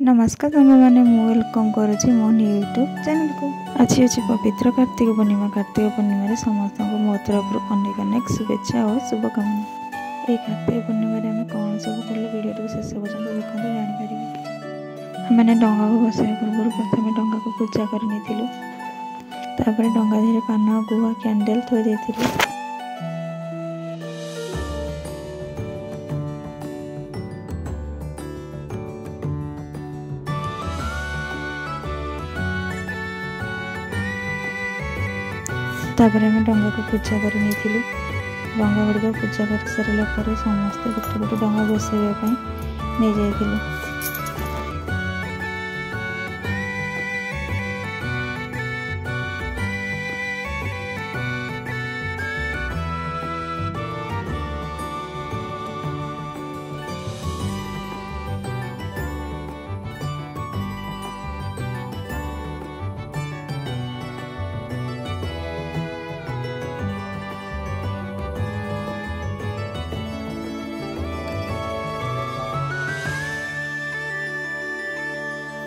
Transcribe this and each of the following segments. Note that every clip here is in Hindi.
नमस्कार तुम मैंने वेलकम करुँची मो यूट्यूब चैनल को। आज अच्छी पवित्र कार्तिक पूर्णिमा समस्त को मो तरफ अनेक अनेक शुभेच्छा और शुभकामना। ये कार्तिक पूर्णिमा आम कौन सब कल वीडियो शेष पर्यटन देखते जापर। मैंने डंगा को बसाया पूर्व प्रथम डंगा को पूजा कर डंगा धीरे पान गुआ कैंडल थोड़ी तापर आम डंगा को पूजा कर डंगा गुड़िक पूजा कर सारा पर समस्ते गोटे गोटे डंगा बसैवाई नहीं जाइलु।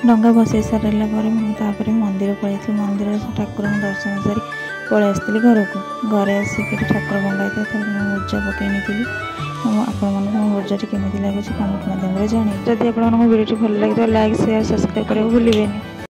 डंगा बसई सारा मुझे मंदिर पलि मंदिर ठाकुर दर्शन सारी पलि आसती घर को घरे आसिक ठाकुर बंगाई था मुर्जा पकई आपको मुर्जाटी केमी लगे कमेंट माध्यम जानी। जदि आपको वीडियो भल लगे तो लाइक शेयर सब्सक्राइब करने को भूलें।